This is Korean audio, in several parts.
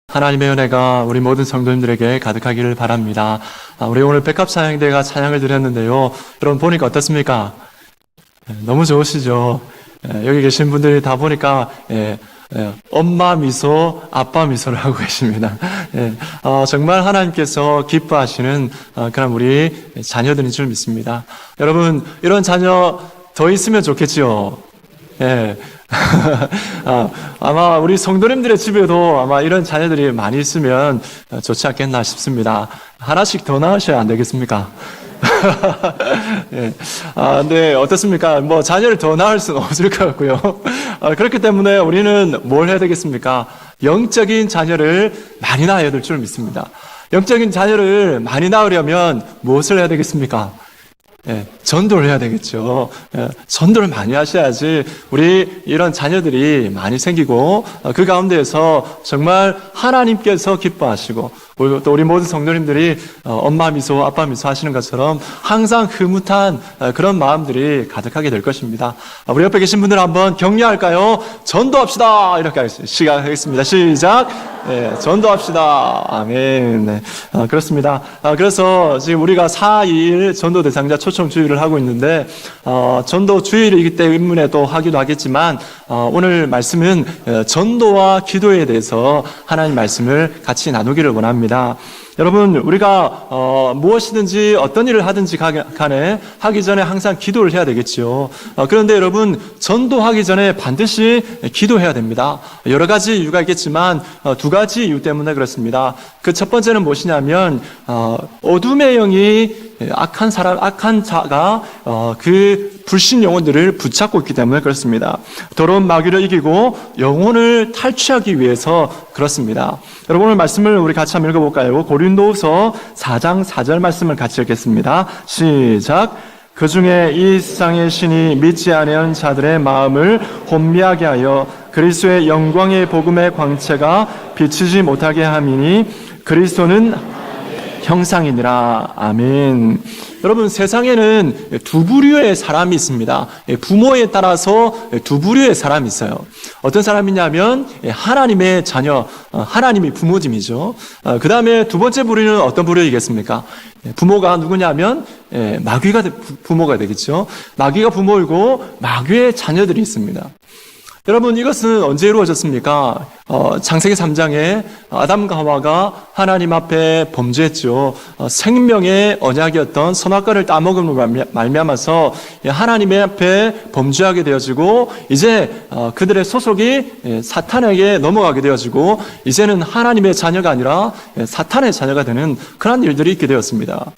하나님의 은혜가 우리 모든 성도님들에게 가득하기를 바랍니다. 우리 오늘 백합사양대가 찬양을 드렸는데요. 여러분 보니까 어떻습니까? 너무 좋으시죠? 여기 계신 분들이 다 보니까 엄마 미소, 아빠 미소를 하고 계십니다. 정말 하나님께서 기뻐하시는 그런 우리 자녀들인 줄 믿습니다. 여러분 이런 자녀 더 있으면 좋겠지요. 아마 우리 성도님들의 집에도 아마 이런 자녀들이 많이 있으면 좋지 않겠나 싶습니다. 하나씩 더 낳으셔야 안 되겠습니까? 네, 어떻습니까? 자녀를 더 낳을 수는 없을 것 같고요. 그렇기 때문에 우리는 뭘 해야 되겠습니까? 영적인 자녀를 많이 낳아야 될 줄 믿습니다. 영적인 자녀를 많이 낳으려면 무엇을 해야 되겠습니까? 전도를 해야 되겠죠. 전도를 많이 하셔야지 우리 이런 자녀들이 많이 생기고 그 가운데에서 정말 하나님께서 기뻐하시고 또 우리 모든 성도님들이 엄마 미소, 아빠 미소 하시는 것처럼 항상 흐뭇한 그런 마음들이 가득하게 될 것입니다. 우리 옆에 계신 분들 한번 격려할까요? 전도합시다! 이렇게 시작하겠습니다. 시작! 전도합시다. 아멘. 네, 그렇습니다. 그래서 지금 우리가 4.2일 전도 대상자 초청 주일을 하고 있는데, 전도 주일이기 때문에 또 하기도 하겠지만, 오늘 말씀은 전도와 기도에 대해서 하나님 말씀을 같이 나누기를 원합니다. 여러분, 우리가 무엇이든지 어떤 일을 하든지 간에 하기 전에 항상 기도를 해야 되겠지요. 그런데 여러분, 전도하기 전에 반드시 기도해야 됩니다. 여러 가지 이유가 있겠지만 두 가지 이유 때문에 그렇습니다. 그 첫 번째는 무엇이냐면 어둠의 영이 악한 자가 그 불신 영혼들을 붙잡고 있기 때문에 그렇습니다. 더러운 마귀를 이기고 영혼을 탈취하기 위해서 그렇습니다. 여러분, 오늘 말씀을 우리 같이 한번 읽어볼까요? 고린도후서 4장 4절 말씀을 같이 읽겠습니다. 시작. 그 중에 이 세상의 신이 믿지 아니하는 자들의 마음을 혼미하게 하여 그리스도의 영광의 복음의 광채가 비치지 못하게 함이니 그리스도는 형상이니라. 아멘. 여러분, 세상에는 두 부류의 사람이 있습니다. 부모에 따라서 두 부류의 사람이 있어요. 어떤 사람이냐면 하나님의 자녀, 하나님이 부모님이죠. 그 다음에 두 번째 부류는 어떤 부류이겠습니까? 부모가 누구냐면 마귀가 부모가 되겠죠. 마귀가 부모이고 마귀의 자녀들이 있습니다. 여러분, 이것은 언제 이루어졌습니까? 창세기 3장에 아담과 하와가 하나님 앞에 범죄했죠. 생명의 언약이었던 선악과를 따먹음으로 말미암아서 하나님의 앞에 범죄하게 되어지고 이제 그들의 소속이 사탄에게 넘어가게 되어지고 이제는 하나님의 자녀가 아니라 사탄의 자녀가 되는 그런 일들이 있게 되었습니다.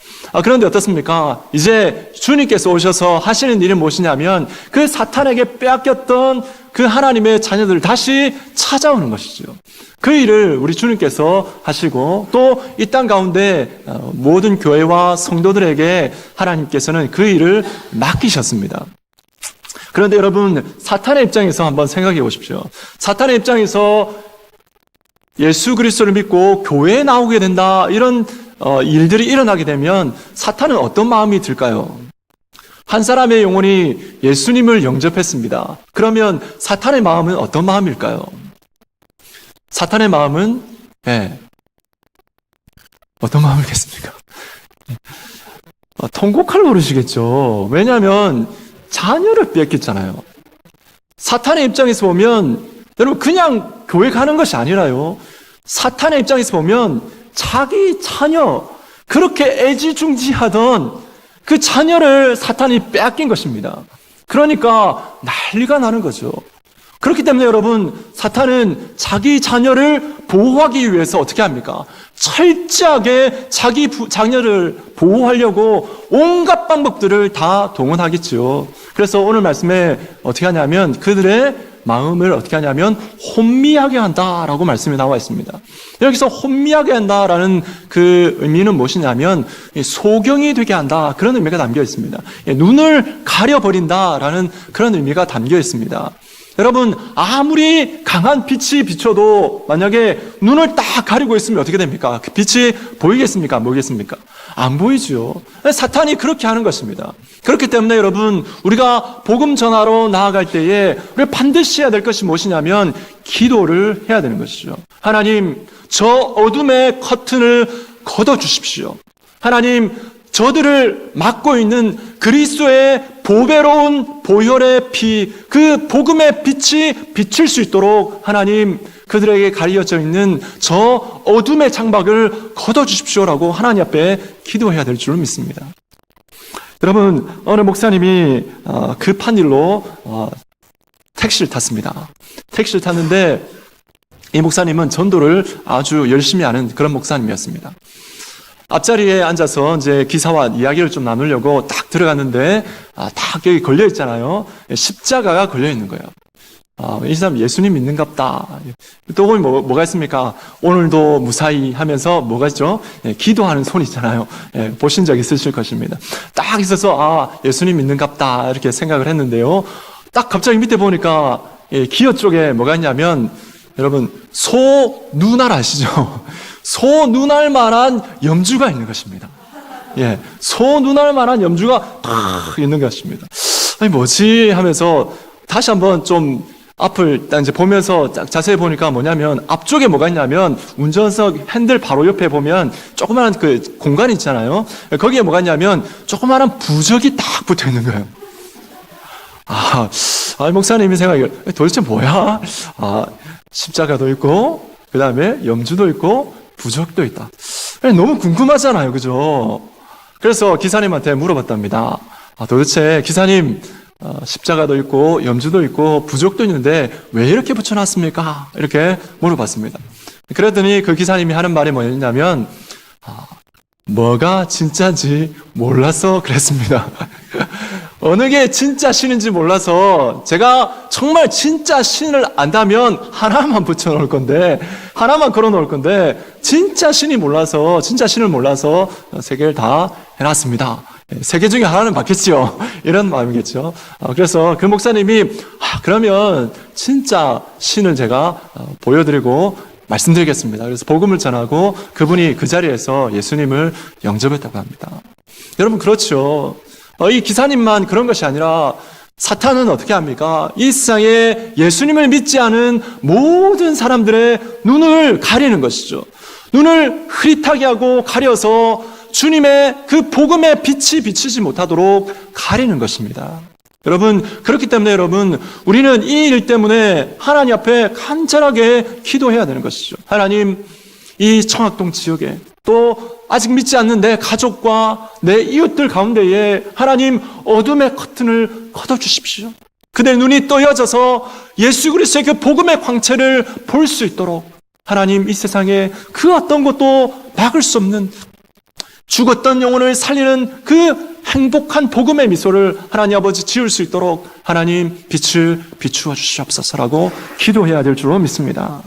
그런데 어떻습니까? 이제 주님께서 오셔서 하시는 일은 무엇이냐면 그 사탄에게 빼앗겼던 그 하나님의 자녀들을 다시 찾아오는 것이죠. 그 일을 우리 주님께서 하시고 또 이 땅 가운데 모든 교회와 성도들에게 하나님께서는 그 일을 맡기셨습니다. 그런데 여러분, 사탄의 입장에서 한번 생각해 보십시오. 사탄의 입장에서 예수 그리스도를 믿고 교회에 나오게 된다, 이런 일들이 일어나게 되면 사탄은 어떤 마음이 들까요? 한 사람의 영혼이 예수님을 영접했습니다. 그러면 사탄의 마음은 어떤 마음일까요? 사탄의 마음은 어떤 마음이겠습니까? 통곡할 노릇이겠죠. 왜냐하면 자녀를 뺏겼잖아요. 사탄의 입장에서 보면 여러분, 그냥 교회 가는 것이 아니라요, 사탄의 입장에서 보면 자기 자녀, 그렇게 애지중지하던 그 자녀를 사탄이 빼앗긴 것입니다. 그러니까 난리가 나는 거죠. 그렇기 때문에 여러분, 사탄은 자기 자녀를 보호하기 위해서 어떻게 합니까? 철저하게 자기 자녀를 보호하려고 온갖 방법들을 다 동원하겠죠. 그래서 오늘 말씀에 어떻게 하냐면 그들의 마음을 어떻게 하냐면 혼미하게 한다라고 말씀이 나와 있습니다. 여기서 혼미하게 한다라는 그 의미는 무엇이냐면 소경이 되게 한다, 그런 의미가 담겨 있습니다. 눈을 가려버린다라는 그런 의미가 담겨 있습니다. 여러분, 아무리 강한 빛이 비춰도 만약에 눈을 딱 가리고 있으면 어떻게 됩니까? 그 빛이 보이겠습니까? 안 보이겠습니까? 안 보이죠. 사탄이 그렇게 하는 것입니다. 그렇기 때문에 여러분, 우리가 복음 전하러 나아갈 때에 우리가 반드시 해야 될 것이 무엇이냐면 기도를 해야 되는 것이죠. 하나님, 저 어둠의 커튼을 걷어주십시오. 하나님, 저들을 막고 있는 그리스도의 보배로운 보혈의 피, 그 복음의 빛이 비칠 수 있도록 하나님, 그들에게 가려져 있는 저 어둠의 창밖을 걷어주십시오라고 하나님 앞에 기도해야 될 줄 믿습니다. 여러분, 어느 목사님이 급한 일로 택시를 탔습니다. 택시를 탔는데 이 목사님은 전도를 아주 열심히 하는 그런 목사님이었습니다. 앞자리에 앉아서 이제 기사와 이야기를 좀 나누려고 딱 들어갔는데 딱 여기 걸려 있잖아요. 십자가가 걸려 있는 거예요. 이 사람 예수님 믿는갑다. 또 거기 뭐가 있습니까? 오늘도 무사히 하면서 뭐가 있죠? 기도하는 손 있잖아요. 보신 적 있으실 것입니다. 딱 있어서 예수님 믿는갑다 이렇게 생각을 했는데요. 딱 갑자기 밑에 보니까 기어 쪽에 뭐가 있냐면 여러분 소눈알 아시죠? 소눈알만한 염주가 있는 것입니다. 소눈알만한 염주가 탁 있는 것입니다. 아니 뭐지 하면서 다시 한번 좀 앞을 딱 이제 보면서 자세히 보니까 뭐냐면 앞쪽에 뭐가 있냐면 운전석 핸들 바로 옆에 보면 조그마한 그 공간이 있잖아요. 거기에 뭐가 있냐면 조그마한 부적이 딱 붙어 있는 거예요. 목사님이 생각해 도대체 뭐야? 십자가도 있고 그 다음에 염주도 있고 부적도 있다. 너무 궁금하잖아요, 그죠? 그래서 기사님한테 물어봤답니다. 도대체 기사님 십자가도 있고 염주도 있고 부적도 있는데 왜 이렇게 붙여놨습니까? 이렇게 물어봤습니다. 그랬더니 그 기사님이 하는 말이 뭐였냐면 뭐가 진짜인지 몰라서 그랬습니다. 어느 게 진짜 신인지 몰라서 제가 정말 진짜 신을 안다면 하나만 붙여놓을 건데 하나만 걸어놓을 건데 진짜 신을 몰라서 세 개를 다 해놨습니다. 세 개 중에 하나는 받겠죠. 이런 마음이겠죠. 그래서 그 목사님이 그러면 진짜 신을 제가 보여드리고 말씀드리겠습니다. 그래서 복음을 전하고 그분이 그 자리에서 예수님을 영접했다고 합니다. 여러분 그렇죠. 이 기사님만 그런 것이 아니라 사탄은 어떻게 합니까? 이 세상에 예수님을 믿지 않은 모든 사람들의 눈을 가리는 것이죠. 눈을 흐릿하게 하고 가려서 주님의 그 복음의 빛이 비치지 못하도록 가리는 것입니다. 여러분, 그렇기 때문에 여러분, 우리는 이 일 때문에 하나님 앞에 간절하게 기도해야 되는 것이죠. 하나님, 이 청학동 지역에 또 아직 믿지 않는 내 가족과 내 이웃들 가운데에 하나님 어둠의 커튼을 걷어주십시오. 그들의 눈이 떠여져서 예수 그리스도의 그 복음의 광채를 볼 수 있도록 하나님 이 세상에 그 어떤 것도 막을 수 없는 죽었던 영혼을 살리는 그 행복한 복음의 미소를 하나님 아버지 지을 수 있도록 하나님 빛을 비추어 주시옵소서라고 기도해야 될 줄로 믿습니다.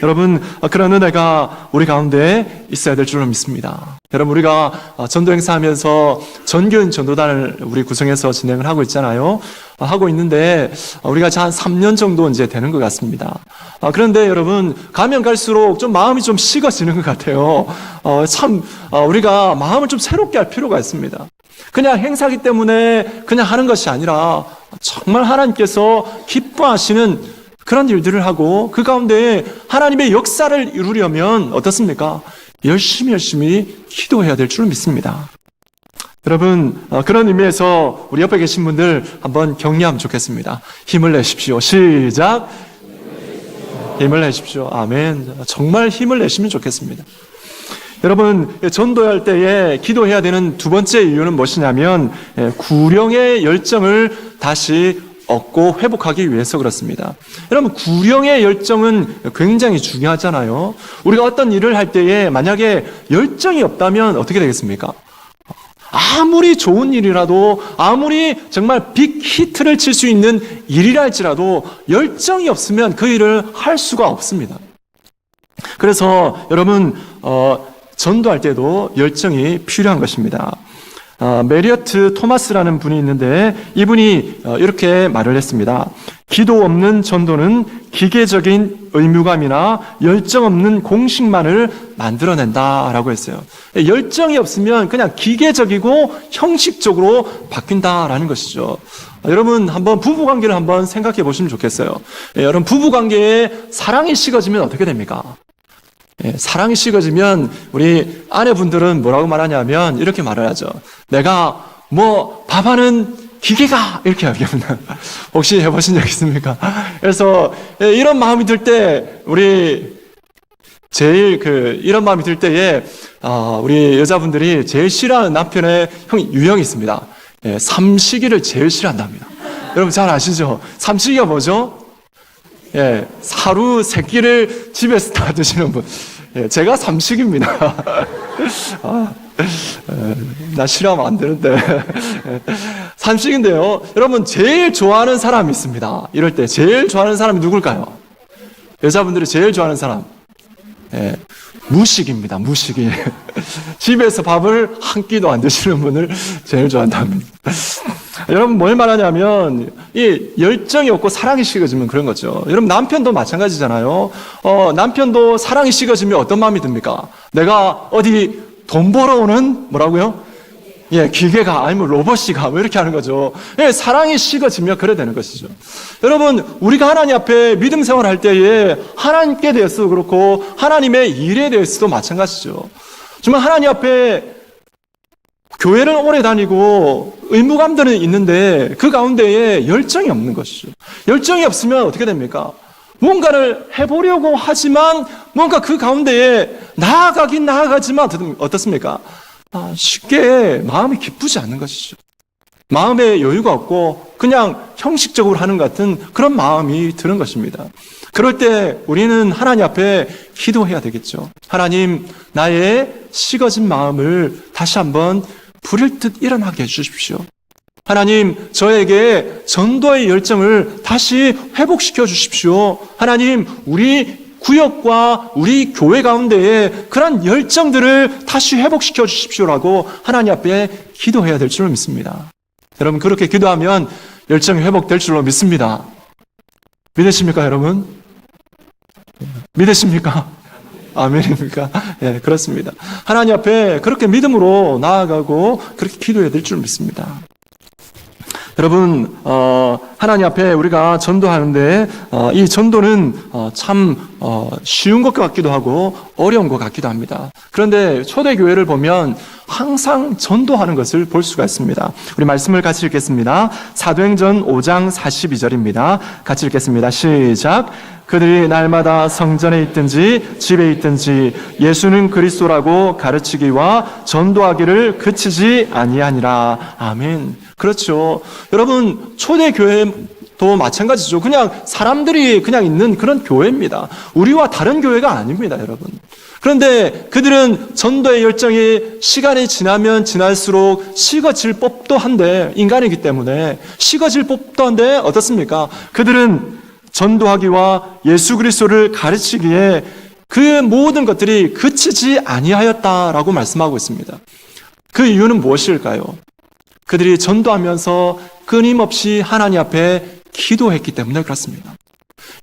여러분, 그런 은혜가 우리 가운데 있어야 될 줄로 믿습니다. 여러분, 우리가 전도 행사하면서 전교인 전도단을 우리 구성해서 진행을 하고 있잖아요. 하고 있는데 우리가 한 3년 정도 이제 되는 것 같습니다. 그런데 여러분, 가면 갈수록 좀 마음이 좀 식어지는 것 같아요. 우리가 마음을 좀 새롭게 할 필요가 있습니다. 그냥 행사기 때문에 그냥 하는 것이 아니라 정말 하나님께서 기뻐하시는 그런 일들을 하고 그 가운데 하나님의 역사를 이루려면 어떻습니까? 열심히 기도해야 될 줄 믿습니다. 여러분, 그런 의미에서 우리 옆에 계신 분들 한번 격려하면 좋겠습니다. 힘을 내십시오. 시작. 힘을 내십시오. 아멘. 정말 힘을 내시면 좋겠습니다. 여러분, 전도할 때에 기도해야 되는 두 번째 이유는 무엇이냐면 구령의 열정을 다시 얻고 회복하기 위해서 그렇습니다. 여러분, 구령의 열정은 굉장히 중요하잖아요. 우리가 어떤 일을 할 때에 만약에 열정이 없다면 어떻게 되겠습니까? 아무리 좋은 일이라도, 아무리 정말 빅 히트를 칠 수 있는 일이라 할지라도 열정이 없으면 그 일을 할 수가 없습니다. 그래서 여러분, 전도할 때도 열정이 필요한 것입니다. 메리어트 토마스라는 분이 있는데 이분이 이렇게 말을 했습니다. 기도 없는 전도는 기계적인 의무감이나 열정 없는 공식만을 만들어낸다라고 했어요. 열정이 없으면 그냥 기계적이고 형식적으로 바뀐다라는 것이죠. 여러분 한번 부부관계를 한번 생각해 보시면 좋겠어요. 여러분 부부관계에 사랑이 식어지면 어떻게 됩니까? 사랑이 식어지면 우리 아내분들은 뭐라고 말하냐면 이렇게 말을 하죠. 내가 밥하는 기계가 이렇게 하겠구나. 혹시 해보신 적 있습니까? 그래서 이런 마음이 들 때 우리 제일 이런 마음이 들 때에 우리 여자분들이 제일 싫어하는 남편의 유형이 있습니다. 삼시기를 제일 싫어한답니다. 여러분 잘 아시죠? 삼시기가 뭐죠? 하루 세 끼를 집에서 다 드시는 분. 제가 삼식입니다. 나 싫어하면 안 되는데. 삼식인데요. 여러분, 제일 좋아하는 사람이 있습니다. 이럴 때 제일 좋아하는 사람이 누굴까요? 여자분들이 제일 좋아하는 사람. 무식입니다. 무식이. 집에서 밥을 한 끼도 안 드시는 분을 제일 좋아한답니다. 여러분 뭘 말하냐면 이 열정이 없고 사랑이 식어지면 그런 거죠. 여러분 남편도 마찬가지잖아요. 남편도 사랑이 식어지면 어떤 마음이 듭니까? 내가 어디 돈 벌어오는 뭐라고요? 기계가 아니면 로봇이가 이렇게 하는 거죠. 사랑이 식어지면 그래 되는 것이죠. 여러분 우리가 하나님 앞에 믿음 생활할 때에 하나님께 대해서도 그렇고 하나님의 일에 대해서도 마찬가지죠. 정말 하나님 앞에 교회를 오래 다니고 의무감들은 있는데 그 가운데에 열정이 없는 것이죠. 열정이 없으면 어떻게 됩니까? 뭔가를 해보려고 하지만 뭔가 그 가운데에 나아가긴 나아가지만 어떻습니까? 쉽게 마음이 기쁘지 않는 것이죠. 마음에 여유가 없고 그냥 형식적으로 하는 것 같은 그런 마음이 드는 것입니다. 그럴 때 우리는 하나님 앞에 기도해야 되겠죠. 하나님, 나의 식어진 마음을 다시 한번 불일 듯 일어나게 해주십시오. 하나님, 저에게 전도의 열정을 다시 회복시켜 주십시오. 하나님, 우리 구역과 우리 교회 가운데에 그런 열정들을 다시 회복시켜 주십시오라고 하나님 앞에 기도해야 될 줄로 믿습니다. 여러분, 그렇게 기도하면 열정이 회복될 줄로 믿습니다. 믿으십니까, 여러분? 믿으십니까? 아멘입니까? 그렇습니다. 하나님 앞에 그렇게 믿음으로 나아가고 그렇게 기도해야 될 줄 믿습니다. 여러분, 하나님 앞에 우리가 전도하는데, 이 전도는 참 쉬운 것 같기도 하고 어려운 것 같기도 합니다. 그런데 초대교회를 보면 항상 전도하는 것을 볼 수가 있습니다. 우리 말씀을 같이 읽겠습니다. 사도행전 5장 42절입니다. 같이 읽겠습니다. 시작. 그들이 날마다 성전에 있든지 집에 있든지 예수는 그리스도라고 가르치기와 전도하기를 그치지 아니하니라. 아멘. 그렇죠. 여러분, 초대교회도 마찬가지죠. 그냥 사람들이 그냥 있는 그런 교회입니다. 우리와 다른 교회가 아닙니다, 여러분. 그런데 그들은 전도의 열정이 시간이 지나면 지날수록 식어질 법도 한데, 인간이기 때문에 식어질 법도 한데 어떻습니까? 그들은 전도하기와 예수 그리스도를 가르치기에 그 모든 것들이 그치지 아니하였다라고 말씀하고 있습니다. 그 이유는 무엇일까요? 그들이 전도하면서 끊임없이 하나님 앞에 기도했기 때문에 그렇습니다.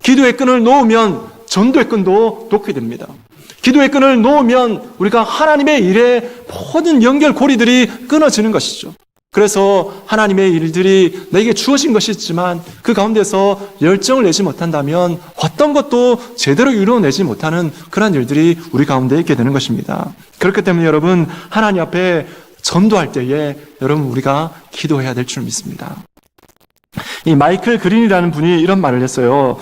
기도의 끈을 놓으면 전도의 끈도 놓게 됩니다. 기도의 끈을 놓으면 우리가 하나님의 일에 모든 연결고리들이 끊어지는 것이죠. 그래서 하나님의 일들이 내게 주어진 것이 있지만 그 가운데서 열정을 내지 못한다면 어떤 것도 제대로 이루어내지 못하는 그런 일들이 우리 가운데 있게 되는 것입니다. 그렇기 때문에 여러분, 하나님 앞에 전도할 때에 여러분 우리가 기도해야 될 줄 믿습니다. 이 마이클 그린이라는 분이 이런 말을 했어요.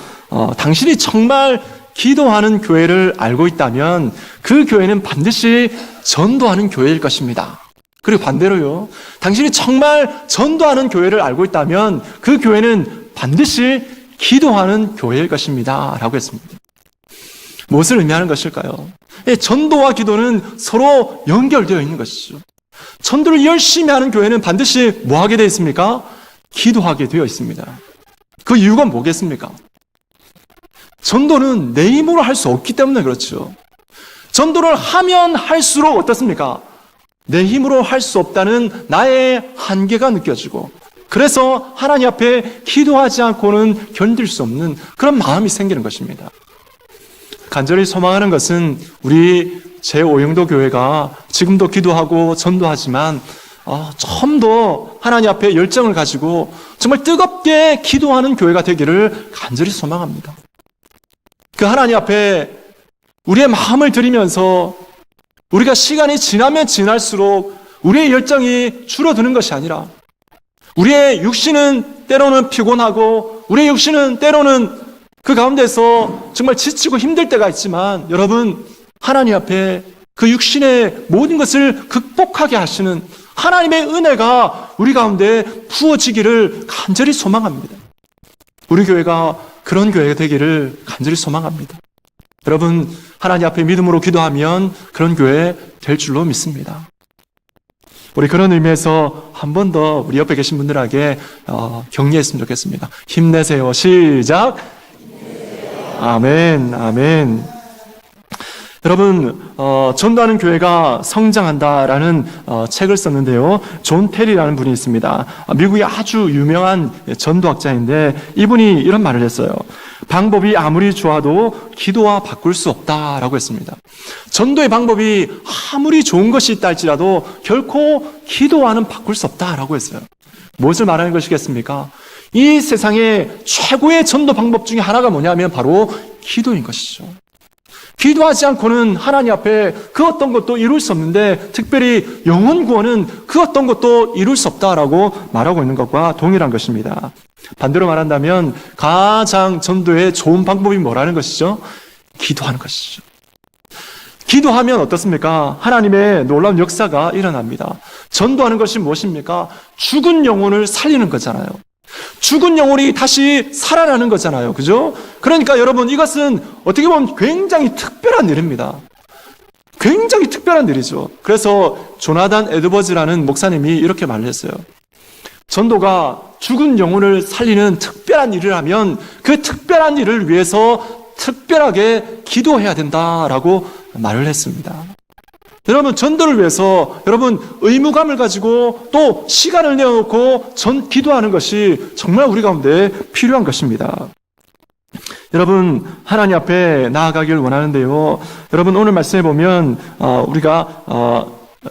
당신이 정말 기도하는 교회를 알고 있다면 그 교회는 반드시 전도하는 교회일 것입니다. 그리고 반대로요, 당신이 정말 전도하는 교회를 알고 있다면 그 교회는 반드시 기도하는 교회일 것입니다 라고 했습니다. 무엇을 의미하는 것일까요? 전도와 기도는 서로 연결되어 있는 것이죠. 전도를 열심히 하는 교회는 반드시 뭐 하게 되어 있습니까? 기도하게 되어 있습니다. 그 이유가 뭐겠습니까? 전도는 내 힘으로 할 수 없기 때문에 그렇죠. 전도를 하면 할수록 어떻습니까? 내 힘으로 할 수 없다는 나의 한계가 느껴지고 그래서 하나님 앞에 기도하지 않고는 견딜 수 없는 그런 마음이 생기는 것입니다. 간절히 소망하는 것은 우리 제5영도 교회가 지금도 기도하고 전도하지만 좀 더 하나님 앞에 열정을 가지고 정말 뜨겁게 기도하는 교회가 되기를 간절히 소망합니다. 그 하나님 앞에 우리의 마음을 드리면서 우리가 시간이 지나면 지날수록 우리의 열정이 줄어드는 것이 아니라 우리의 육신은 때로는 피곤하고 우리의 육신은 때로는 그 가운데서 정말 지치고 힘들 때가 있지만 여러분, 하나님 앞에 그 육신의 모든 것을 극복하게 하시는 하나님의 은혜가 우리 가운데 부어지기를 간절히 소망합니다. 우리 교회가 그런 교회가 되기를 간절히 소망합니다. 여러분, 하나님 앞에 믿음으로 기도하면 그런 교회 될 줄로 믿습니다. 우리 그런 의미에서 한 번 더 우리 옆에 계신 분들에게 격려했으면 좋겠습니다. 힘내세요. 시작. 아멘, 아멘. 여러분, 전도하는 교회가 성장한다라는 책을 썼는데요. 존 테리라는 분이 있습니다. 미국의 아주 유명한 전도학자인데 이분이 이런 말을 했어요. 방법이 아무리 좋아도 기도와 바꿀 수 없다라고 했습니다. 전도의 방법이 아무리 좋은 것이 있다 할지라도 결코 기도와는 바꿀 수 없다라고 했어요. 무엇을 말하는 것이겠습니까? 이 세상의 최고의 전도 방법 중에 하나가 뭐냐면 바로 기도인 것이죠. 기도하지 않고는 하나님 앞에 그 어떤 것도 이룰 수 없는데 특별히 영혼 구원은 그 어떤 것도 이룰 수 없다라고 말하고 있는 것과 동일한 것입니다. 반대로 말한다면 가장 전도의 좋은 방법이 뭐라는 것이죠? 기도하는 것이죠. 기도하면 어떻습니까? 하나님의 놀라운 역사가 일어납니다. 전도하는 것이 무엇입니까? 죽은 영혼을 살리는 거잖아요. 죽은 영혼이 다시 살아나는 거잖아요. 그죠? 그러니까 여러분, 이것은 어떻게 보면 굉장히 특별한 일입니다. 굉장히 특별한 일이죠. 그래서 조나단 에드워즈라는 목사님이 이렇게 말을 했어요. 전도가 죽은 영혼을 살리는 특별한 일을 하면 그 특별한 일을 위해서 특별하게 기도해야 된다라고 말을 했습니다. 여러분, 전도를 위해서 여러분 의무감을 가지고 또 시간을 내어놓고 기도하는 것이 정말 우리 가운데 필요한 것입니다. 여러분, 하나님 앞에 나아가길 원하는데요. 여러분, 오늘 말씀해 보면 우리가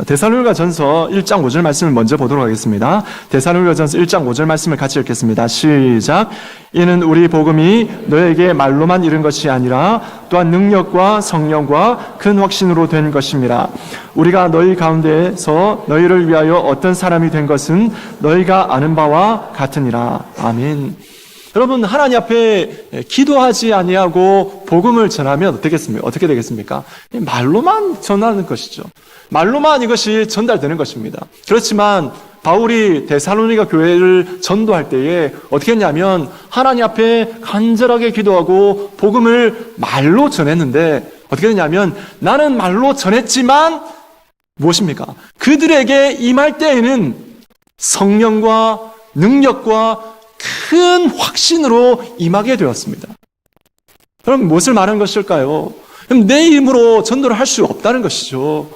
데살로니가전서 1장 5절 말씀을 먼저 보도록 하겠습니다. 데살로니가전서 1장 5절 말씀을 같이 읽겠습니다. 시작. 이는 우리 복음이 너에게 말로만 이른 것이 아니라 또한 능력과 성령과 큰 확신으로 된 것입니다. 우리가 너희 가운데서 너희를 위하여 어떤 사람이 된 것은 너희가 아는 바와 같으니라. 아멘. 여러분, 하나님 앞에 기도하지 아니하고 복음을 전하면 어떻게 되겠습니까? 말로만 전하는 것이죠. 말로만 이것이 전달되는 것입니다. 그렇지만 바울이 데살로니가 교회를 전도할 때에 어떻게 했냐면 하나님 앞에 간절하게 기도하고 복음을 말로 전했는데 어떻게 했냐면 나는 말로 전했지만 무엇입니까? 그들에게 임할 때에는 성령과 능력과 큰 확신으로 임하게 되었습니다. 그럼 무엇을 말하는 것일까요? 그럼 내 힘으로 전도를 할 수 없다는 것이죠.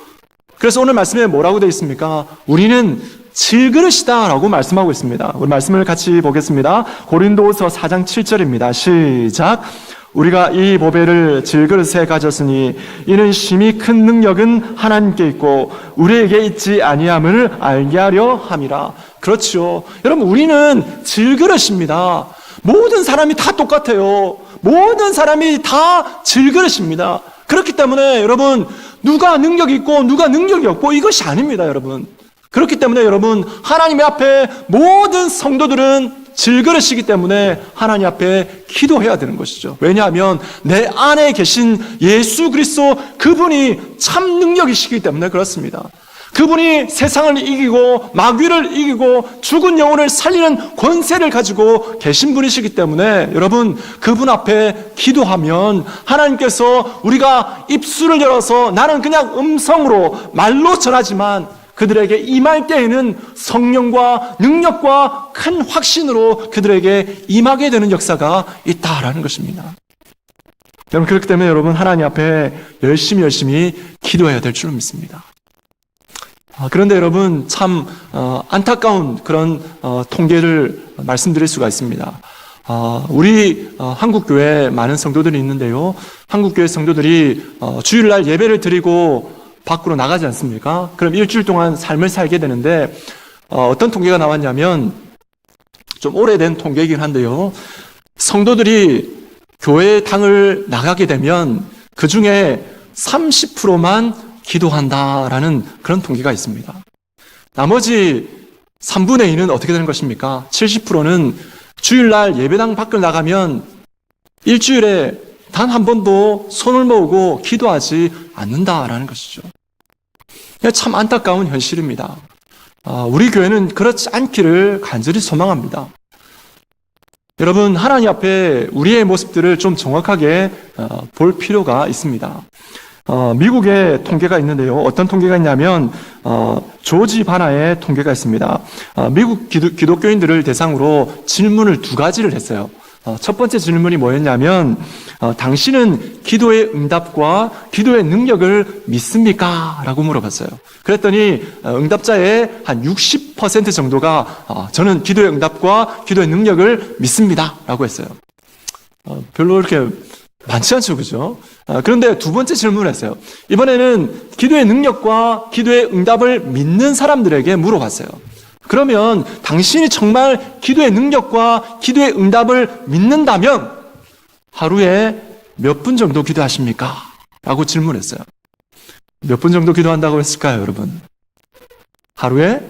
그래서 오늘 말씀에 뭐라고 되어 있습니까? 우리는 질그릇이다라고 말씀하고 있습니다. 우리 말씀을 같이 보겠습니다. 고린도후서 4장 7절입니다. 시작. 우리가 이 보배를 질그릇에 가졌으니 이는 심히 큰 능력은 하나님께 있고 우리에게 있지 아니함을 알게 하려 함이라. 그렇죠. 여러분, 우리는 질그릇입니다. 모든 사람이 다 똑같아요. 모든 사람이 다 질그릇입니다. 그렇기 때문에 여러분, 누가 능력이 있고 누가 능력이 없고 이것이 아닙니다, 여러분. 그렇기 때문에 여러분, 하나님 앞에 모든 성도들은 질그릇이기 때문에 하나님 앞에 기도해야 되는 것이죠. 왜냐하면 내 안에 계신 예수 그리스도 그분이 참 능력이시기 때문에 그렇습니다. 그분이 세상을 이기고 마귀를 이기고 죽은 영혼을 살리는 권세를 가지고 계신 분이시기 때문에 여러분, 그분 앞에 기도하면 하나님께서 우리가 입술을 열어서 나는 그냥 음성으로 말로 전하지만 그들에게 임할 때에는 성령과 능력과 큰 확신으로 그들에게 임하게 되는 역사가 있다라는 것입니다. 여러분, 그렇기 때문에 여러분, 하나님 앞에 열심히 기도해야 될 줄로 믿습니다. 그런데 여러분 참 안타까운 그런 통계를 말씀드릴 수가 있습니다. 우리 한국교회 많은 성도들이 있는데요. 한국교회 성도들이 주일날 예배를 드리고 밖으로 나가지 않습니까? 그럼 일주일 동안 삶을 살게 되는데 어떤 통계가 나왔냐면 좀 오래된 통계이긴 한데요. 성도들이 교회 당을 나가게 되면 그 중에 30%만 기도한다라는 그런 통계가 있습니다. 나머지 3분의 2는 어떻게 되는 것입니까? 70%는 주일날 예배당 밖을 나가면 일주일에 단 한 번도 손을 모으고 기도하지 않는다라는 것이죠. 참 안타까운 현실입니다. 우리 교회는 그렇지 않기를 간절히 소망합니다. 여러분, 하나님 앞에 우리의 모습들을 좀 정확하게 볼 필요가 있습니다. 미국의 통계가 있는데요. 어떤 통계가 있냐면 조지 바나의 통계가 있습니다. 미국 기독교인들을 대상으로 질문을 2가지를 했어요. 첫 번째 질문이 뭐였냐면 당신은 기도의 응답과 기도의 능력을 믿습니까? 라고 물어봤어요. 그랬더니 응답자의 한 60% 정도가 저는 기도의 응답과 기도의 능력을 믿습니다. 라고 했어요. 별로 이렇게 많지 않죠, 그죠? 그런데 2번째 질문을 했어요. 이번에는 기도의 능력과 기도의 응답을 믿는 사람들에게 물어봤어요. 그러면 당신이 정말 기도의 능력과 기도의 응답을 믿는다면 하루에 몇 분 정도 기도하십니까? 라고 질문했어요. 몇 분 정도 기도한다고 했을까요, 여러분? 하루에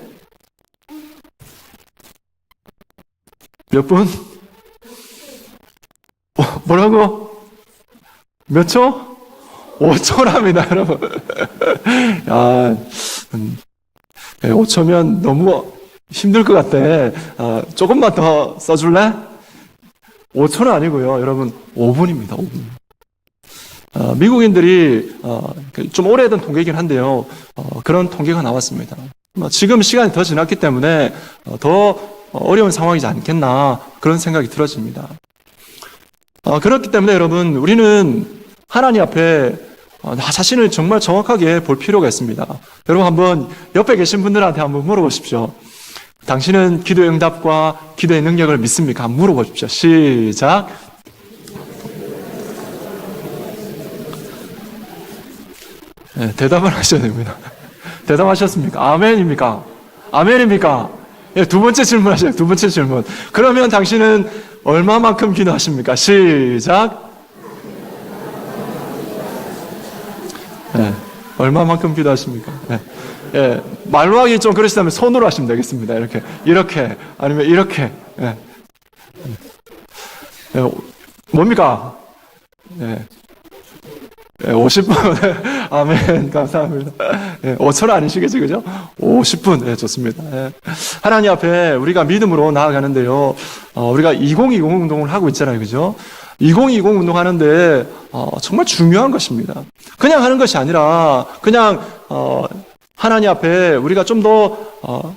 몇 분? 뭐라고? 몇 초? 5초랍니다, 여러분. 5초면 너무 힘들 것 같아. 조금만 더 써줄래? 5초는 아니고요. 여러분, 5분입니다, 5분. 미국인들이 좀 오래된 통계이긴 한데요. 그런 통계가 나왔습니다. 지금 시간이 더 지났기 때문에 더 어려운 상황이지 않겠나 그런 생각이 들어집니다. 그렇기 때문에 여러분, 우리는 하나님 앞에 나 자신을 정말 정확하게 볼 필요가 있습니다. 여러분 한번 옆에 계신 분들한테 한번 물어보십시오. 당신은 기도의 응답과 기도의 능력을 믿습니까? 한번 물어보십시오. 시작. 네, 대답을 하셔야 됩니다. 대답하셨습니까? 아멘입니까? 아멘입니까? 네, 2번째 질문 하세요. 2번째 질문. 그러면 당신은 얼마만큼 기도하십니까? 시작. 네, 얼마만큼 기도하십니까? 네. 예, 말로 하기 좀 그러시다면 손으로 하시면 되겠습니다. 이렇게, 아니면 이렇게. 예. 예, 뭡니까? 예. 예, 50분. 아멘. 감사합니다. 예, 5초는 아니시겠지, 그죠? 50분. 예, 좋습니다. 예. 하나님 앞에 우리가 믿음으로 나아가는데요. 우리가 2020 운동을 하고 있잖아요, 그죠? 2020 운동하는데 정말 중요한 것입니다. 그냥 하는 것이 아니라 그냥 하나님 앞에 우리가 좀 더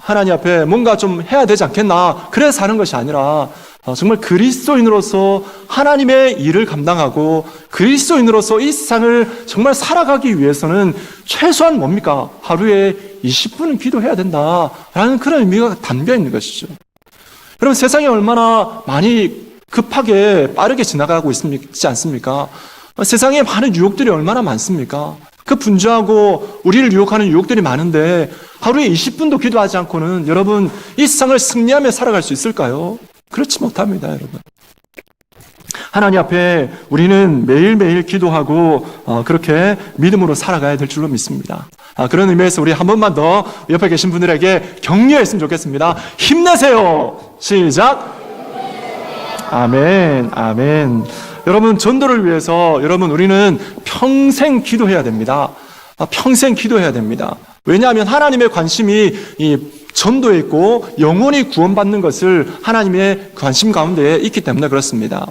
하나님 앞에 뭔가 좀 해야 되지 않겠나 그래서 하는 것이 아니라 정말 그리스도인으로서 하나님의 일을 감당하고 그리스도인으로서 이 세상을 정말 살아가기 위해서는 최소한 뭡니까? 하루에 20분은 기도해야 된다라는 그런 의미가 담겨 있는 것이죠. 여러분, 세상이 얼마나 많이 급하게 빠르게 지나가고 있지 않습니까? 세상에 많은 유혹들이 얼마나 많습니까? 그 분주하고 우리를 유혹하는 유혹들이 많은데 하루에 20분도 기도하지 않고는 여러분 이 세상을 승리하며 살아갈 수 있을까요? 그렇지 못합니다, 여러분. 하나님 앞에 우리는 매일매일 기도하고 그렇게 믿음으로 살아가야 될 줄로 믿습니다. 그런 의미에서 우리 한 번만 더 옆에 계신 분들에게 격려했으면 좋겠습니다. 힘내세요. 시작. 아멘, 아멘. 여러분, 전도를 위해서 여러분 우리는 평생 기도해야 됩니다. 평생 기도해야 됩니다. 왜냐하면 하나님의 관심이 이 전도에 있고 영혼이 구원받는 것을 하나님의 관심 가운데 있기 때문에 그렇습니다.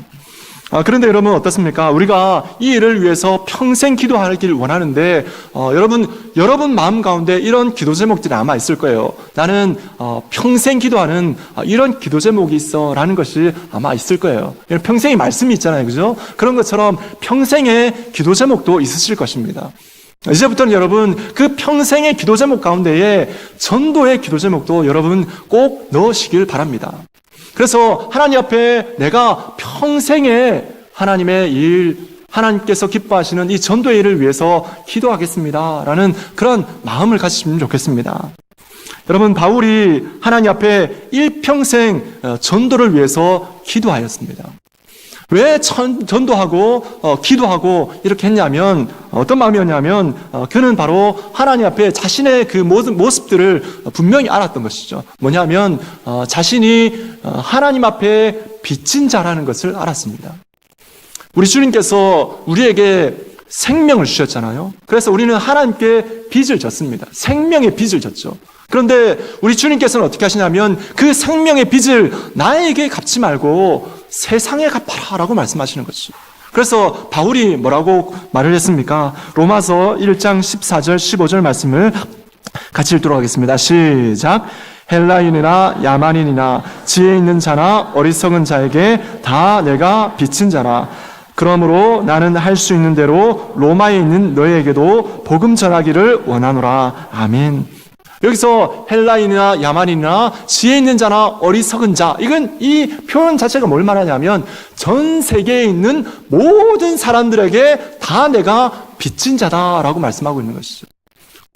그런데 여러분 어떻습니까? 우리가 이 일을 위해서 평생 기도하길 원하는데 여러분 마음 가운데 이런 기도 제목들이 아마 있을 거예요. 나는 평생 기도하는 이런 기도 제목이 있어 라는 것이 아마 있을 거예요. 평생의 말씀이 있잖아요, 그죠? 그런 것처럼 평생의 기도 제목도 있으실 것입니다. 이제부터는 여러분 그 평생의 기도 제목 가운데에 전도의 기도 제목도 여러분 꼭 넣으시길 바랍니다. 그래서 하나님 앞에 내가 평생에 하나님의 일, 하나님께서 기뻐하시는 이 전도의 일을 위해서 기도하겠습니다 라는 그런 마음을 가지시면 좋겠습니다. 여러분, 바울이 하나님 앞에 일평생 전도를 위해서 기도하였습니다. 왜 전도하고 기도하고 이렇게 했냐면, 어떤 마음이었냐면 그는 바로 하나님 앞에 자신의 그 모습들을 분명히 알았던 것이죠. 뭐냐면 자신이 하나님 앞에 빚진 자라는 것을 알았습니다. 우리 주님께서 우리에게 생명을 주셨잖아요. 그래서 우리는 하나님께 빚을 졌습니다. 생명의 빚을 졌죠. 그런데 우리 주님께서는 어떻게 하시냐면 그 생명의 빚을 나에게 갚지 말고 세상에 갚아라 라고 말씀하시는 것이죠. 그래서 바울이 뭐라고 말을 했습니까? 로마서 1장 14절 15절 말씀을 같이 읽도록 하겠습니다. 시작. 헬라인이나 야만인이나 지혜 있는 자나 어리석은 자에게 다 내가 빚진 자라. 그러므로 나는 할 수 있는 대로 로마에 있는 너희에게도 복음 전하기를 원하노라. 아멘. 여기서 헬라인이나 야만인이나 지혜 있는 자나 어리석은 자, 이건 이 표현 자체가 뭘 말하냐면 전 세계에 있는 모든 사람들에게 다 내가 빚진 자다라고 말씀하고 있는 것이죠.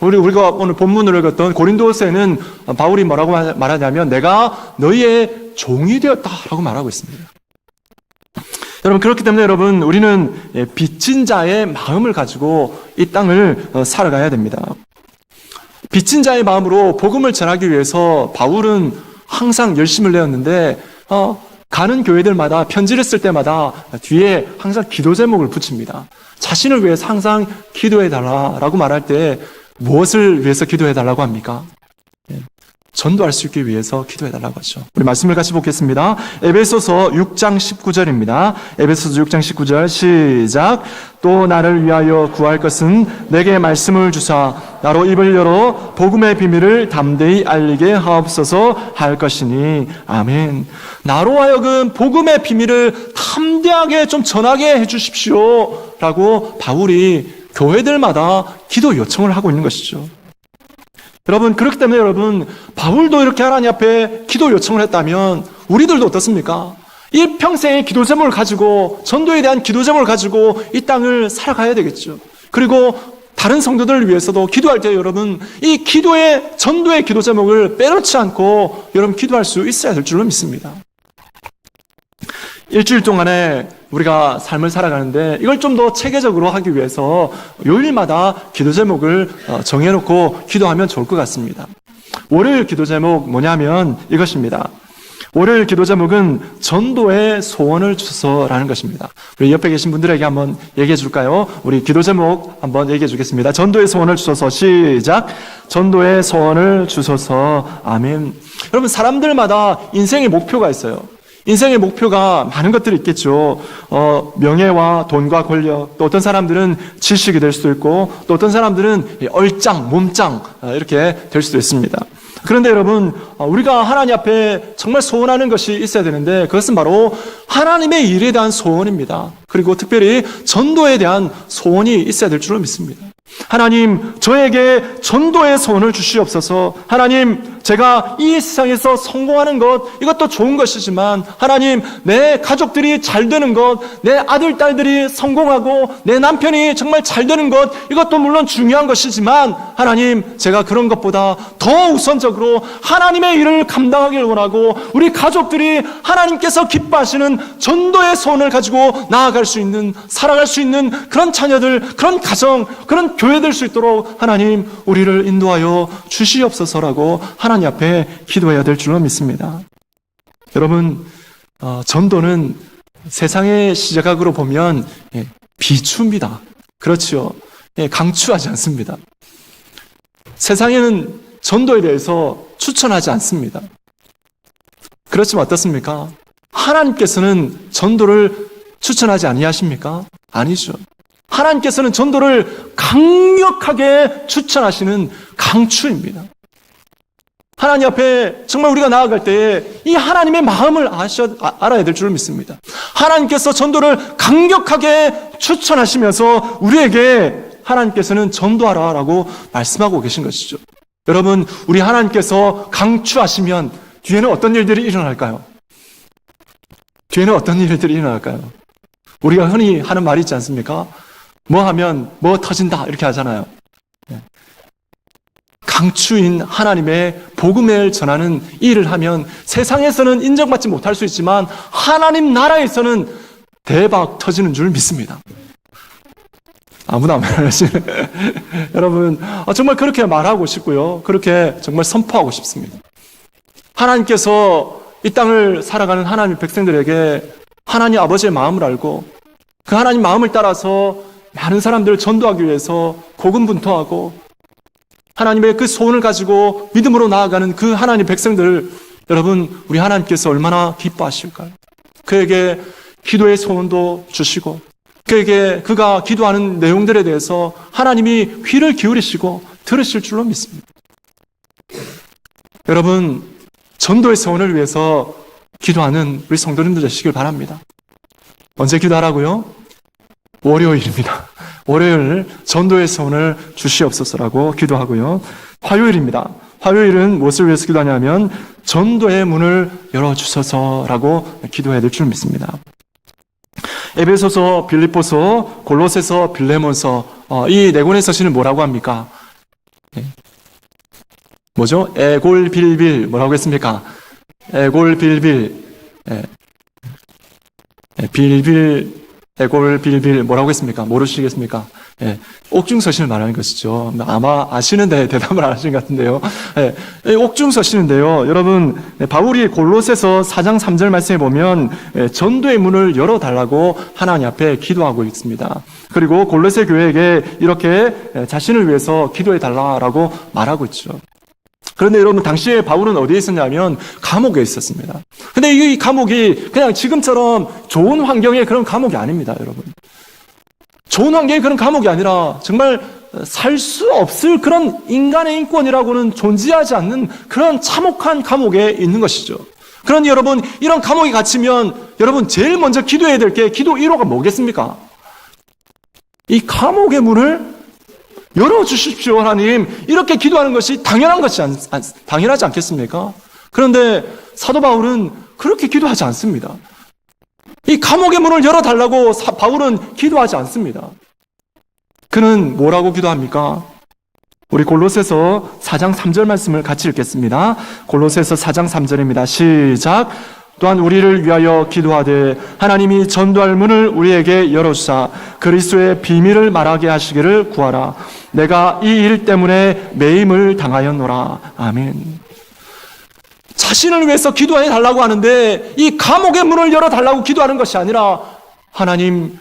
우리가 오늘 본문을 읽었던 고린도서에는 바울이 뭐라고 말하냐면 내가 너희의 종이 되었다라고 말하고 있습니다. 여러분, 그렇기 때문에 여러분, 우리는 빚진 자의 마음을 가지고 이 땅을 살아가야 됩니다. 빚진 자의 마음으로 복음을 전하기 위해서 바울은 항상 열심을 내었는데 가는 교회들마다 편지를 쓸 때마다 뒤에 항상 기도 제목을 붙입니다. 자신을 위해서 항상 기도해달라고 말할 때 무엇을 위해서 기도해달라고 합니까? 전도할 수 있기 위해서 기도해달라고 하죠. 우리 말씀을 같이 보겠습니다. 에베소서 6장 19절입니다. 에베소서 6장 19절 시작. 또 나를 위하여 구할 것은 내게 말씀을 주사 나로 입을 열어 복음의 비밀을 담대히 알리게 하옵소서 할 것이니. 아멘. 나로 하여금 복음의 비밀을 담대하게 좀 전하게 해주십시오 라고 바울이 교회들마다 기도 요청을 하고 있는 것이죠. 여러분, 그렇기 때문에 여러분, 바울도 이렇게 하나님 앞에 기도 요청을 했다면 우리들도 어떻습니까? 일평생의 기도 제목을 가지고, 전도에 대한 기도 제목을 가지고 이 땅을 살아가야 되겠죠. 그리고 다른 성도들을 위해서도 기도할 때 여러분, 이 기도의, 전도의 기도 제목을 빼놓지 않고 여러분 기도할 수 있어야 될 줄로 믿습니다. 일주일 동안에 우리가 삶을 살아가는데 이걸 좀 더 체계적으로 하기 위해서 요일마다 기도 제목을 정해놓고 기도하면 좋을 것 같습니다. 월요일 기도 제목 뭐냐면 이것입니다. 월요일 기도 제목은 전도의 소원을 주소서라는 것입니다. 우리 옆에 계신 분들에게 한번 얘기해 줄까요? 우리 기도 제목 한번 얘기해 주겠습니다. 전도의 소원을 주소서. 시작. 전도의 소원을 주소서. 아멘. 여러분, 사람들마다 인생의 목표가 있어요. 인생의 목표가 많은 것들이 있겠죠. 명예와 돈과 권력, 또 어떤 사람들은 지식이 될 수도 있고, 또 어떤 사람들은 얼짱, 몸짱 이렇게 될 수도 있습니다. 그런데 여러분, 우리가 하나님 앞에 정말 소원하는 것이 있어야 되는데 그것은 바로 하나님의 일에 대한 소원입니다. 그리고 특별히 전도에 대한 소원이 있어야 될 줄로 믿습니다. 하나님, 저에게 전도의 소원을 주시옵소서. 하나님, 제가 이 세상에서 성공하는 것, 이것도 좋은 것이지만 하나님, 내 가족들이 잘 되는 것, 내 아들, 딸들이 성공하고 내 남편이 정말 잘 되는 것, 이것도 물론 중요한 것이지만 하나님, 제가 그런 것보다 더 우선적으로 하나님의 일을 감당하기를 원하고 우리 가족들이 하나님께서 기뻐하시는 전도의 소원을 가지고 나아갈 수 있는, 살아갈 수 있는 그런 자녀들, 그런 가정, 그런 교회 될 수 있도록 하나님, 우리를 인도하여 주시옵소서라고 하나님 앞에 기도해야 될 줄로 믿습니다. 여러분, 전도는 세상의 시각으로 보면 비추입니다. 그렇죠. 강추하지 않습니다. 세상에는 전도에 대해서 추천하지 않습니다. 그렇지만 어떻습니까? 하나님께서는 전도를 추천하지 아니하십니까? 아니죠. 하나님께서는 전도를 강력하게 추천하시는 강추입니다. 하나님 앞에 정말 우리가 나아갈 때에 이 하나님의 마음을 알아야 될 줄 믿습니다. 하나님께서 전도를 강력하게 추천하시면서 우리에게 하나님께서는 전도하라라고 말씀하고 계신 것이죠. 여러분, 우리 하나님께서 강추하시면 뒤에는 어떤 일들이 일어날까요? 뒤에는 어떤 일들이 일어날까요? 우리가 흔히 하는 말이 있지 않습니까? 뭐 하면 뭐 터진다 이렇게 하잖아요. 강추인 하나님의 복음을 전하는 일을 하면 세상에서는 인정받지 못할 수 있지만 하나님 나라에서는 대박 터지는 줄 믿습니다. 아무나 말하시네. 여러분, 정말 그렇게 말하고 싶고요. 그렇게 정말 선포하고 싶습니다. 하나님께서 이 땅을 살아가는 하나님 백성들에게 하나님 아버지의 마음을 알고 그 하나님 마음을 따라서 많은 사람들을 전도하기 위해서 고군분투하고 하나님의 그 소원을 가지고 믿음으로 나아가는 그 하나님 백성들, 여러분, 우리 하나님께서 얼마나 기뻐하실까요? 그에게 기도의 소원도 주시고 그에게 그가 기도하는 내용들에 대해서 하나님이 귀를 기울이시고 들으실 줄로 믿습니다. 여러분, 전도의 소원을 위해서 기도하는 우리 성도님들 되시길 바랍니다. 언제 기도하라고요? 월요일입니다. 월요일 전도의 소원을 주시옵소서라고 기도하고요. 화요일입니다. 화요일은 무엇을 위해서 기도하냐면 전도의 문을 열어주소서라고 기도해야 될 줄 믿습니다. 에베소서, 빌립보서, 골로새서, 빌레몬서, 이 네 권의 서신은 뭐라고 합니까? 뭐죠? 에골빌빌 뭐라고 했습니까? 에골빌빌, 빌빌, 에골빌빌 뭐라고 했습니까? 모르시겠습니까? 옥중서신을 말하는 것이죠. 아마 아시는데 대답을 안 하신 것 같은데요. 옥중서신인데요. 여러분, 바울이 골로새서 4장 3절 말씀에 보면 전도의 문을 열어달라고 하나님 앞에 기도하고 있습니다. 그리고 골로새 교회에게 이렇게 자신을 위해서 기도해달라고 말하고 있죠. 그런데 여러분, 당시에 바울은 어디에 있었냐면 감옥에 있었습니다. 근데 이 감옥이 그냥 지금처럼 좋은 환경의 그런 감옥이 아닙니다, 여러분. 좋은 환경의 그런 감옥이 아니라 정말 살 수 없을 그런 인간의 인권이라고는 존재하지 않는 그런 참혹한 감옥에 있는 것이죠. 그러니 여러분, 이런 감옥에 갇히면 여러분 제일 먼저 기도해야 될 게 기도 1호가 뭐겠습니까? 이 감옥의 문을 열어주십시오, 하나님. 이렇게 기도하는 것이 당연하지 않겠습니까? 그런데 사도 바울은 그렇게 기도하지 않습니다. 이 감옥의 문을 열어달라고 바울은 기도하지 않습니다. 그는 뭐라고 기도합니까? 우리 골로새서 4장 3절 말씀을 같이 읽겠습니다. 골로새서 4장 3절입니다. 시작. 또한 우리를 위하여 기도하되 하나님이 전도할 문을 우리에게 열어주사 그리스도의 비밀을 말하게 하시기를 구하라. 내가 이 일 때문에 매임을 당하였노라. 아멘. 자신을 위해서 기도해 달라고 하는데 이 감옥의 문을 열어달라고 기도하는 것이 아니라 하나님,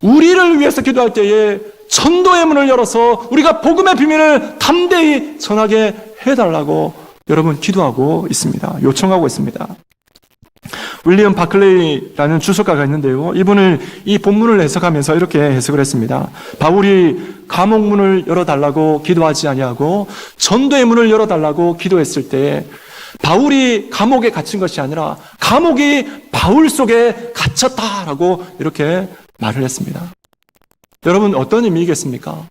우리를 위해서 기도할 때에 전도의 문을 열어서 우리가 복음의 비밀을 담대히 전하게 해달라고 여러분 기도하고 있습니다. 요청하고 있습니다. 윌리엄 바클레이라는 주석가가 있는데요. 이분은 이 본문을 해석하면서 이렇게 해석을 했습니다. 바울이 감옥문을 열어달라고 기도하지 아니하고 전도의 문을 열어달라고 기도했을 때 바울이 감옥에 갇힌 것이 아니라 감옥이 바울 속에 갇혔다라고 이렇게 말을 했습니다. 여러분, 어떤 의미겠습니까?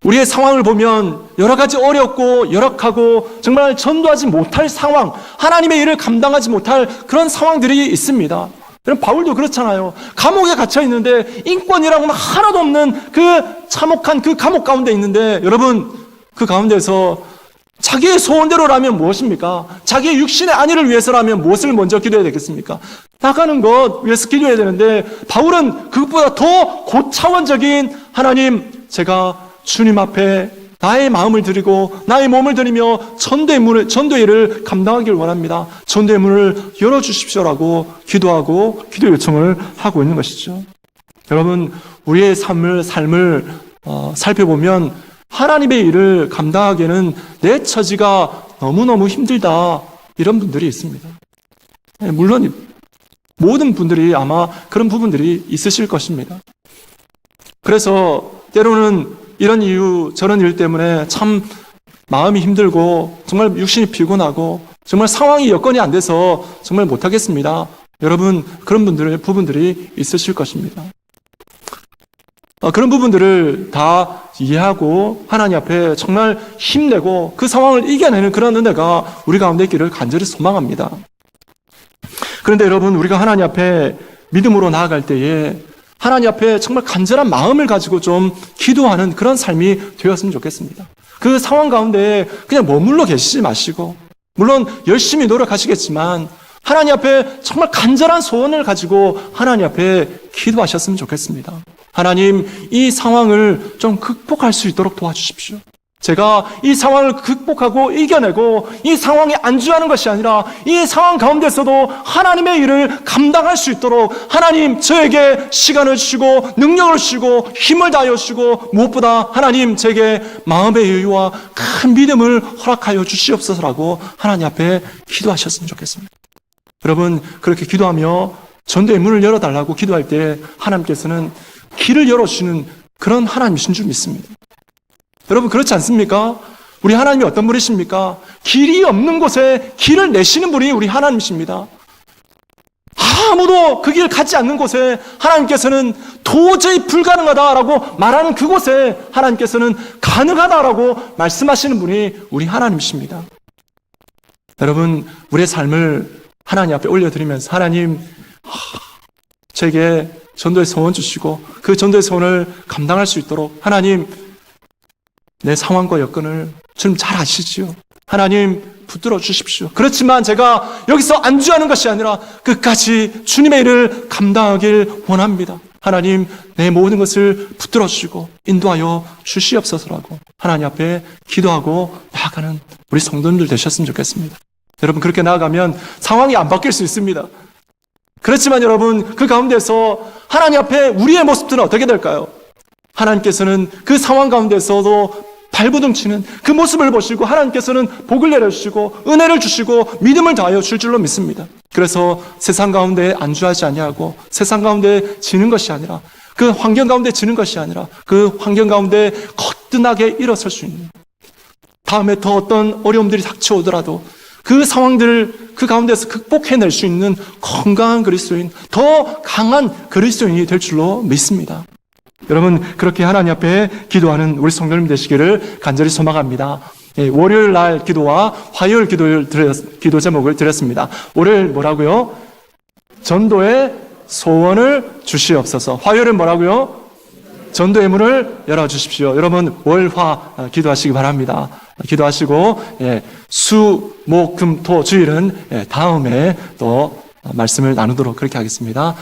우리의 상황을 보면 여러 가지 어렵고 열악하고 정말 전도하지 못할 상황, 하나님의 일을 감당하지 못할 그런 상황들이 있습니다. 여러분, 바울도 그렇잖아요. 감옥에 갇혀 있는데 인권이라고는 하나도 없는 그 참혹한 그 감옥 가운데 있는데 여러분, 그 가운데서 자기의 소원대로라면 무엇입니까? 자기의 육신의 안위를 위해서라면 무엇을 먼저 기도해야 되겠습니까? 나가는 것 위해서 기도해야 되는데 바울은 그것보다 더 고차원적인 하나님, 제가 주님 앞에 나의 마음을 드리고 나의 몸을 드리며 전도의 일을 감당하기를 원합니다. 전도의 문을 열어주십시오라고 기도하고 기도 요청을 하고 있는 것이죠. 여러분, 우리의 삶을 살펴보면 하나님의 일을 감당하기에는 내 처지가 너무너무 힘들다, 이런 분들이 있습니다. 물론 모든 분들이 아마 그런 부분들이 있으실 것입니다. 그래서 때로는 이런 이유 저런 일 때문에 참 마음이 힘들고 정말 육신이 피곤하고 정말 상황이 여건이 안 돼서 정말 못하겠습니다. 여러분, 그런 부분들이 있으실 것입니다. 그런 부분들을 다 이해하고 하나님 앞에 정말 힘내고 그 상황을 이겨내는 그런 은혜가 우리 가운데 있기를 간절히 소망합니다. 그런데 여러분, 우리가 하나님 앞에 믿음으로 나아갈 때에 하나님 앞에 정말 간절한 마음을 가지고 좀 기도하는 그런 삶이 되었으면 좋겠습니다. 그 상황 가운데 그냥 머물러 계시지 마시고, 물론 열심히 노력하시겠지만 하나님 앞에 정말 간절한 소원을 가지고 하나님 앞에 기도하셨으면 좋겠습니다. 하나님, 이 상황을 좀 극복할 수 있도록 도와주십시오. 제가 이 상황을 극복하고 이겨내고 이 상황에 안주하는 것이 아니라 이 상황 가운데서도 하나님의 일을 감당할 수 있도록 하나님, 저에게 시간을 주시고 능력을 주시고 힘을 다하여 주시고, 무엇보다 하나님, 제게 마음의 여유와 큰 믿음을 허락하여 주시옵소서라고 하나님 앞에 기도하셨으면 좋겠습니다. 여러분, 그렇게 기도하며 전도의 문을 열어달라고 기도할 때 하나님께서는 길을 열어주시는 그런 하나님이신 줄 믿습니다. 여러분, 그렇지 않습니까? 우리 하나님이 어떤 분이십니까? 길이 없는 곳에 길을 내시는 분이 우리 하나님이십니다. 아무도 그 길 가지 않는 곳에 하나님께서는 도저히 불가능하다라고 말하는 그곳에 하나님께서는 가능하다라고 말씀하시는 분이 우리 하나님이십니다. 여러분, 우리의 삶을 하나님 앞에 올려드리면서 하나님, 저에게 전도의 소원 주시고 그 전도의 소원을 감당할 수 있도록 하나님, 내 상황과 여건을 주님 잘 아시지요. 하나님, 붙들어 주십시오. 그렇지만 제가 여기서 안주하는 것이 아니라 끝까지 주님의 일을 감당하길 원합니다. 하나님, 내 모든 것을 붙들어 주시고 인도하여 주시옵소서라고 하나님 앞에 기도하고 나아가는 우리 성도님들 되셨으면 좋겠습니다. 여러분, 그렇게 나아가면 상황이 안 바뀔 수 있습니다. 그렇지만 여러분, 그 가운데서 하나님 앞에 우리의 모습들은 어떻게 될까요? 하나님께서는 그 상황 가운데서도 발부둥치는 그 모습을 보시고 하나님께서는 복을 내려주시고 은혜를 주시고 믿음을 다하여 줄 줄로 믿습니다. 그래서 세상 가운데 안주하지 아니하고 세상 가운데 지는 것이 아니라, 그 환경 가운데 지는 것이 아니라 그 환경 가운데 거뜬하게 일어설 수 있는, 다음에 더 어떤 어려움들이 닥쳐오더라도 그 상황들을 그 가운데서 극복해낼 수 있는 건강한 그리스도인, 더 강한 그리스도인이 될 줄로 믿습니다. 여러분, 그렇게 하나님 앞에 기도하는 우리 성도님 되시기를 간절히 소망합니다. 월요일 날 기도와 화요일 기도 제목을 드렸습니다. 월요일 뭐라고요? 전도의 소원을 주시옵소서. 화요일은 뭐라고요? 전도의 문을 열어주십시오. 여러분, 월화 기도하시기 바랍니다. 기도하시고, 수, 목, 금, 토, 주일은 다음에 또 말씀을 나누도록 그렇게 하겠습니다.